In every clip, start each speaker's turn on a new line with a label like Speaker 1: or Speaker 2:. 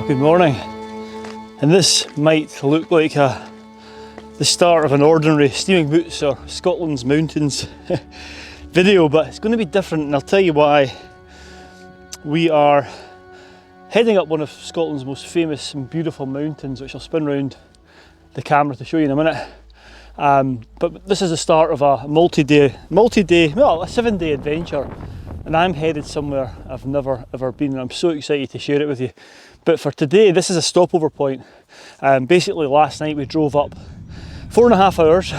Speaker 1: Good morning, and this might look like the start of an ordinary Steaming Boots or Scotland's Mountains video, but it's going to be different, and I'll tell you why. We are heading up one of Scotland's most famous and beautiful mountains, which I'll spin round the camera to show you in a minute. But this is the start of a a 7-day adventure, and I'm headed somewhere I've never ever been, and I'm so excited to share it with you. But for today, this is a stopover point. Basically last night we drove up 4.5 hours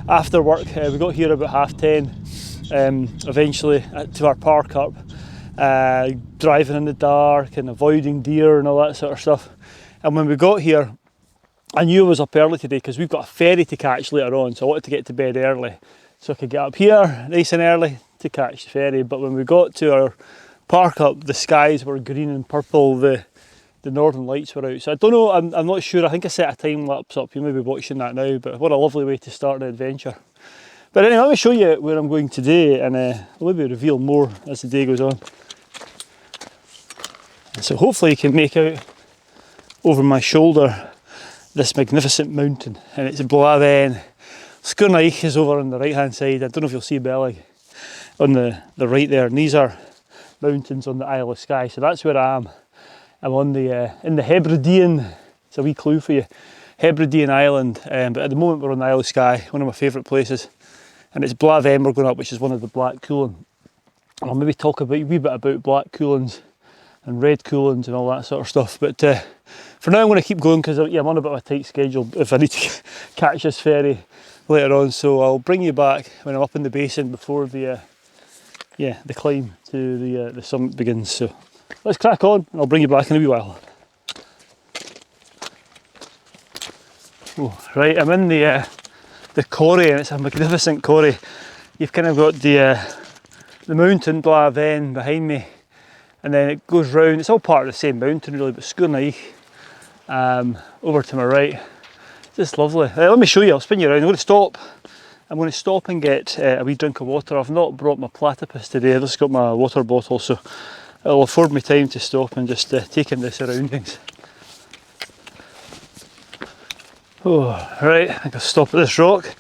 Speaker 1: after work. We got here about 10:30, eventually to our park up, driving in the dark and avoiding deer and all that sort of stuff. And when we got here, I knew I was up early today because we've got a ferry to catch later on, so I wanted to get to bed early so I could get up here nice and early to catch the ferry. But when we got to our park up, the skies were green and purple, the northern lights were out. So I don't know, I'm not sure. I think I set a time lapse up. You may be watching that now, but what a lovely way to start an adventure. But anyway, let me show you where I'm going today, and I'll maybe reveal more as the day goes on. And so hopefully you can make out over my shoulder this magnificent mountain, and it's Bla Bheinn. Skye is over on the right hand side. I don't know if you'll see Bellig on the right there, and these are mountains on the Isle of Skye. So that's where I am. I'm on the in the Hebridean. It's a wee clue for you, Hebridean Island. But at the moment we're on the Isle of Skye, one of my favourite places, and it's Bla Bheinn we're going up, which is one of the Black Cuillin. I'll maybe talk a wee bit about Black Cuillins and Red Cuillins and all that sort of stuff. But for now I'm going to keep going because I'm on a bit of a tight schedule if I need to catch this ferry later on. So I'll bring you back when I'm up in the basin before the climb to the summit begins. So let's crack on, and I'll bring you back in a wee while. Oh, right, I'm in the quarry, and it's a magnificent quarry. You've kind of got the mountain Bla Bheinn behind me, and then it goes round. It's all part of the same mountain really, but Skye over to my right. Just lovely. Let me show you. I'll spin you around. I'm going to stop and get a wee drink of water. I've not brought my platypus today. I've just got my water bottle, so it'll afford me time to stop and just take in the surroundings. Oh, right, I think I'll stop at this rock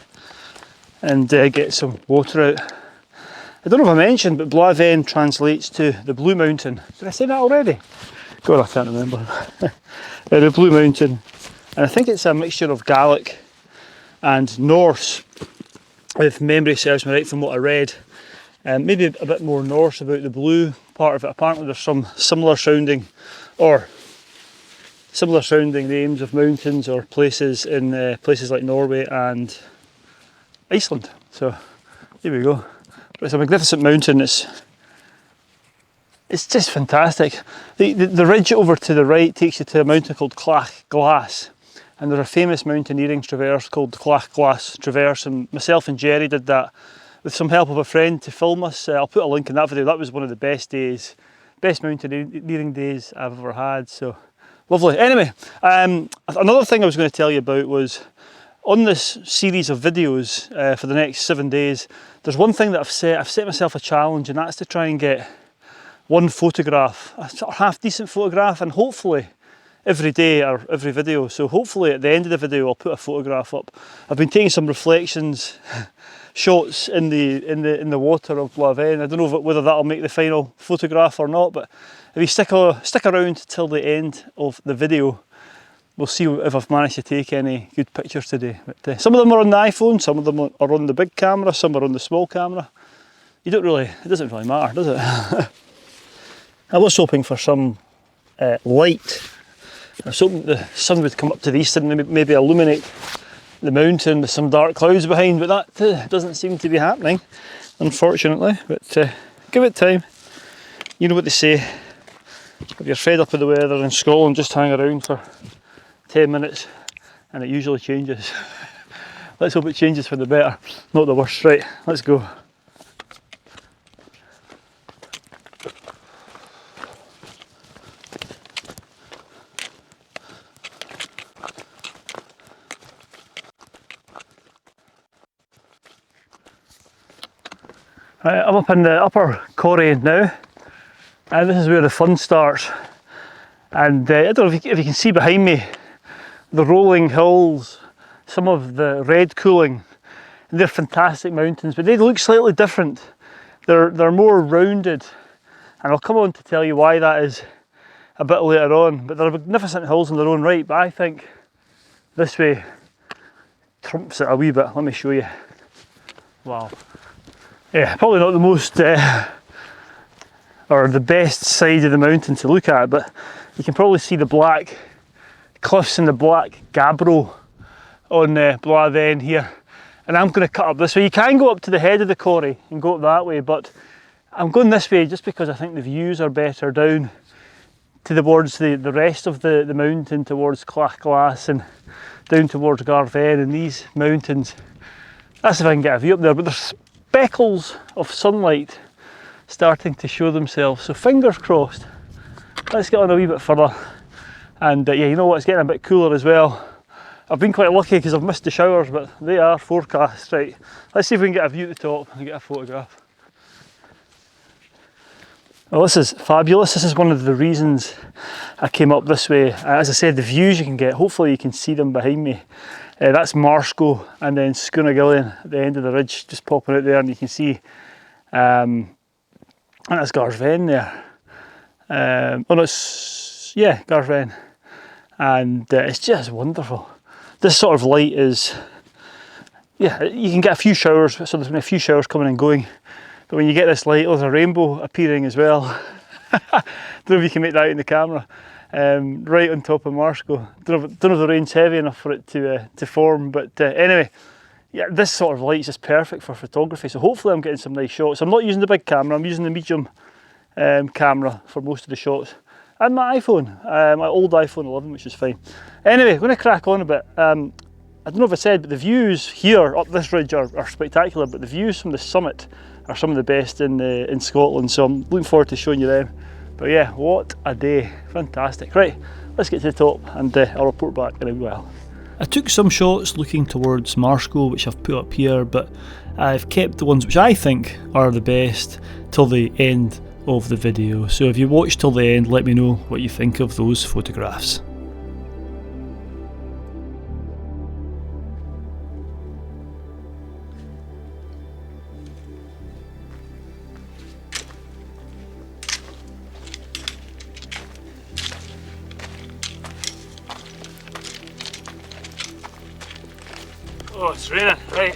Speaker 1: and get some water out. I don't know if I mentioned, but Bla Bheinn translates to the Blue Mountain. Did I say that already? God, I can't remember. The Blue Mountain. And I think it's a mixture of Gaelic and Norse, if memory serves me right from what I read. Maybe a bit more Norse about the blue part of it. Apparently there's some similar sounding names of mountains or places in places like Norway and Iceland. So here we go. But it's a magnificent mountain. It's just fantastic. The ridge over to the right takes you to a mountain called Clach Glas, and there's a famous mountaineering traverse called the Clach Glas Traverse, and myself and Jerry did that with some help of a friend to film us. I'll put a link in that video. That was one of the best mountaineering days I've ever had, so lovely. Anyway, another thing I was going to tell you about was on this series of videos for the next 7 days, there's one thing that I've set myself a challenge, and that's to try and get one photograph, a sort of half decent photograph, and hopefully every day or every video. So hopefully at the end of the video I'll put a photograph up. I've been taking some reflections shots in the water of Bla Bheinn. I don't know whether that'll make the final photograph or not, but if you stick around till the end of the video, we'll see if I've managed to take any good pictures today. But some of them are on the iPhone, some of them are on the big camera, some are on the small camera. It doesn't really matter, does it? I was hoping for some light. I was hoping the sun would come up to the east and maybe illuminate the mountain with some dark clouds behind, but that doesn't seem to be happening, unfortunately. But give it time. You know what they say, if you're fed up with the weather in Scotland, just hang around for 10 minutes and it usually changes. Let's hope it changes for the better, not the worse. Right, let's go. Right, I'm up in the upper quarry now, and this is where the fun starts. And I don't know if you can see behind me the rolling hills, some of the Red Cuillin. They're fantastic mountains, but they look slightly different. They're more rounded, and I'll come on to tell you why that is a bit later on. But they're magnificent hills in their own right, but I think this way trumps it a wee bit. Let me show you. Wow. Yeah, probably not the most or the best side of the mountain to look at, but you can probably see the black cliffs and the black gabbro on Bla Bheinn here. And I'm going to cut up this way. You can go up to the head of the quarry and go up that way, but I'm going this way just because I think the views are better down towards the rest of the mountain, towards Clach Glas and down towards Garven and these mountains. That's if I can get a view up there, but there's speckles of sunlight starting to show themselves, so fingers crossed. Let's get on a wee bit further, and yeah, you know what, it's getting a bit cooler as well. I've been quite lucky because I've missed the showers, but they are forecast. Right, let's see if we can get a view at the top and get a photograph. Well, this is fabulous. This is one of the reasons I came up this way. As I said, the views you can get, hopefully you can see them behind me. That's Marsco and then Gillian at the end of the ridge, just popping out there, and you can see, and that's Garven there. Oh no, yeah, Garven. And it's just wonderful. This sort of light is, yeah, you can get a few showers, so there's been a few showers coming and going, but when you get this light, there's a rainbow appearing as well. Don't know if you can make that out in the camera. Right on top of Marsco. Don't know if the rain's heavy enough for it to form, but anyway, yeah, this sort of light is just perfect for photography, so hopefully I'm getting some nice shots. I'm not using the big camera, I'm using the medium camera for most of the shots. And my iPhone, my old iPhone 11, which is fine. Anyway, I'm going to crack on a bit. I don't know if I said, but the views here up this ridge are spectacular, but the views from the summit are some of the best in Scotland, so I'm looking forward to showing you them. But yeah, what a day, fantastic. Right, let's get to the top and I'll report back in a while. I took some shots looking towards Marsco, which I've put up here, but I've kept the ones which I think are the best till the end of the video, so if you watch till the end, let me know what you think of those photographs. Oh, it's raining, right.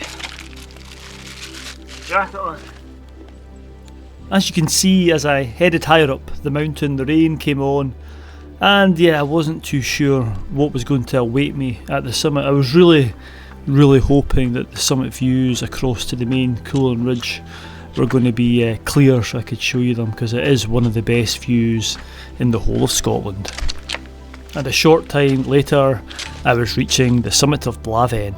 Speaker 1: Jacket on. As you can see, as I headed higher up the mountain, the rain came on, and yeah, I wasn't too sure what was going to await me at the summit. I was really hoping that the summit views across to the main Cuillin Ridge were going to be clear so I could show you them, because it is one of the best views in the whole of Scotland. And a short time later, I was reaching the summit of Bla Bheinn.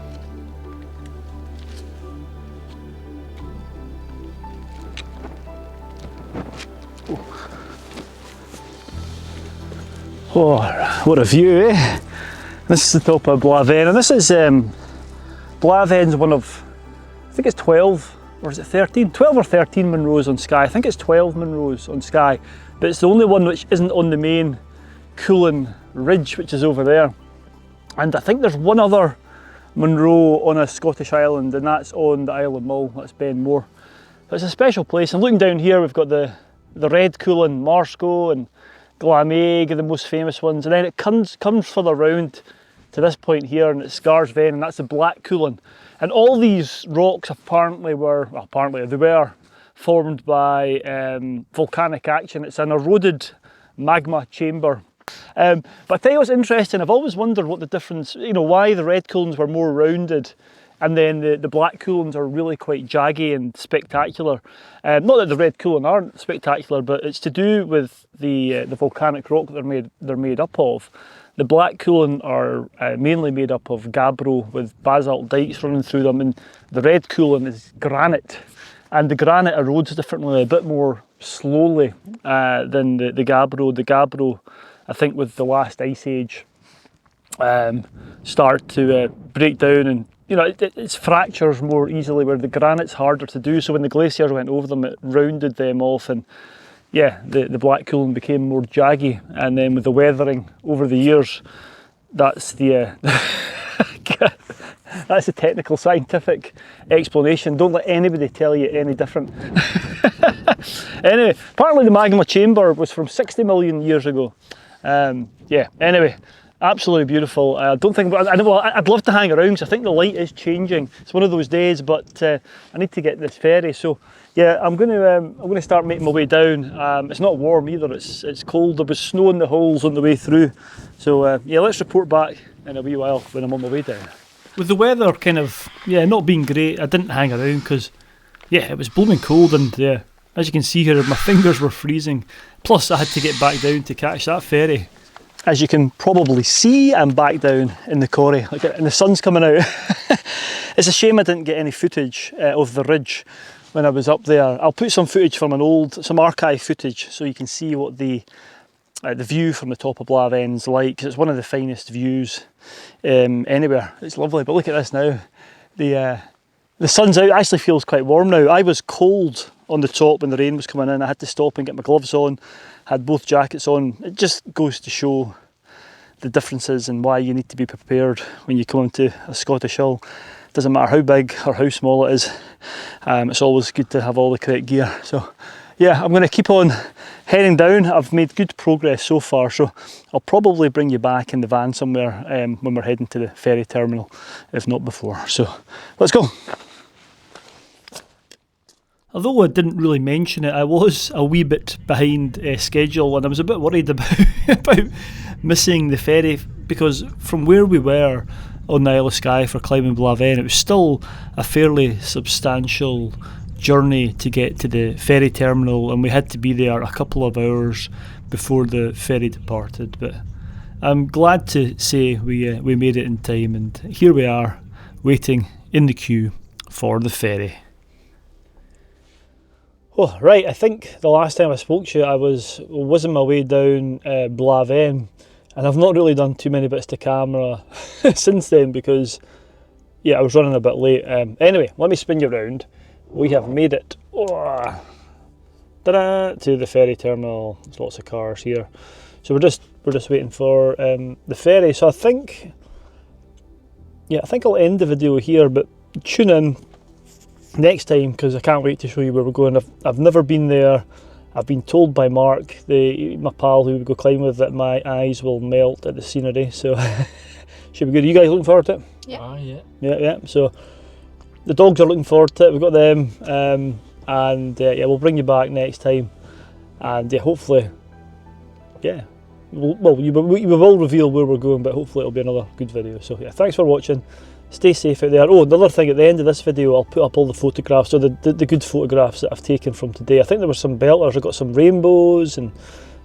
Speaker 1: Oh, what a view, eh? This is the top of Bla Bheinn, and this is Bla Bheinn's one of, I think it's 12, or is it 13? 12 or 13 Munros on Skye. I think it's 12 Munros on Skye, but it's the only one which isn't on the main Cuillin Ridge, which is over there. And I think there's one other Munro on a Scottish island, and that's on the Isle of Mull, that's Benmore. But it's a special place, and looking down here we've got the Red Cuillin, Marsco and Glamig are the most famous ones, and then it comes further round to this point here, and it's Garven, and that's the Black Cuillin. And all these rocks apparently were formed by volcanic action. It's an eroded magma chamber. But I tell you what's interesting, I've always wondered what the difference, why the Red Cuillins were more rounded and then the Black Cuillins are really quite jaggy and spectacular. Not that the Red Cuillin aren't spectacular, but it's to do with the volcanic rock that they're made up of. The Black Cuillin are mainly made up of gabbro with basalt dikes running through them, and the Red Cuillin is granite. And the granite erodes differently, a bit more slowly than the gabbro. The gabbro, I think with the last ice age, start to break down, and it fractures more easily, where the granite's harder to do. So when the glaciers went over them, it rounded them off, and yeah, the Black Cuillin became more jaggy, and then with the weathering over the years, that's the that's the technical scientific explanation. Don't let anybody tell you any different. Anyway, apparently the magma chamber was from 60 million years ago. Yeah, anyway, absolutely beautiful. I don't think, I'd love to hang around because I think the light is changing. It's one of those days, but I need to get this ferry. So yeah, I'm going to start making my way down. It's not warm either. It's cold. There was snow in the holes on the way through. So yeah, let's report back in a wee while when I'm on my way down. With the weather kind of, yeah, not being great, I didn't hang around because, yeah, it was blooming cold, and yeah, as you can see here, my fingers were freezing. Plus, I had to get back down to catch that ferry. As you can probably see, I'm back down in the quarry, and the sun's coming out. It's a shame I didn't get any footage of the ridge when I was up there. I'll put some footage from some archive footage, so you can see what the view from the top of Bla Bheinn's like, 'cause it's one of the finest views anywhere. It's lovely, but look at this now. The sun's out. It actually feels quite warm now. I was cold on the top when the rain was coming in. I had to stop and get my gloves on, had both jackets on. It just goes to show the differences and why you need to be prepared when you come onto a Scottish hill. Doesn't matter how big or how small it is, it's always good to have all the correct gear. So yeah, I'm going to keep on heading down. I've made good progress so far, so I'll probably bring you back in the van somewhere when we're heading to the ferry terminal, if not before. So let's go. Although I didn't really mention it, I was a wee bit behind schedule, and I was a bit worried about missing the ferry, because from where we were on the Isle of Skye for climbing Bla Bheinn, it was still a fairly substantial journey to get to the ferry terminal, and we had to be there a couple of hours before the ferry departed. But I'm glad to say we made it in time, and here we are waiting in the queue for the ferry. Oh, right, I think the last time I spoke to you I was on my way down Bla Bheinn, and I've not really done too many bits to camera since then because, yeah, I was running a bit late. Anyway, let me spin you around. We have made it ta-da, to the ferry terminal. There's lots of cars here. So we're just waiting for the ferry. So I think I'll end the video here, but tune in next time because I can't wait to show you where we're going. I've never been there. I've been told by Mark, my pal who we go climbing with, that my eyes will melt at the scenery. So should be good. Are you guys looking forward to it?
Speaker 2: Yeah.
Speaker 1: Yeah. So the dogs are looking forward to it. We've got them, and yeah, we'll bring you back next time, and yeah, hopefully, yeah, we will reveal where we're going, but hopefully it'll be another good video. So yeah, thanks for watching. Stay safe out there. Oh, another thing, at the end of this video I'll put up all the photographs, so the good photographs that I've taken from today. I think there were some belters. I got some rainbows and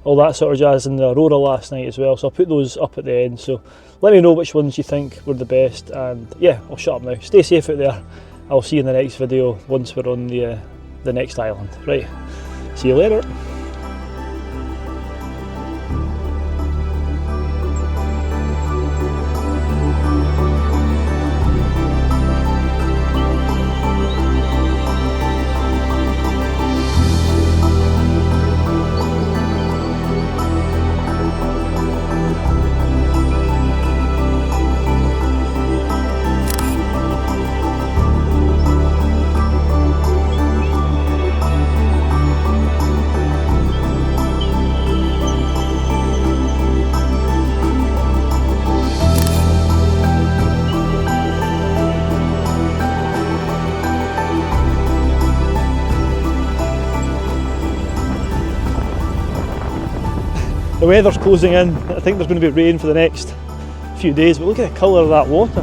Speaker 1: all that sort of jazz in the aurora last night as well, so I'll put those up at the end. So let me know which ones you think were the best, and yeah, I'll shut up now. Stay safe out there. I'll see you in the next video once we're on the next island. Right, see you later. The weather's closing in. I think there's going to be rain for the next few days, but look at the colour of that water.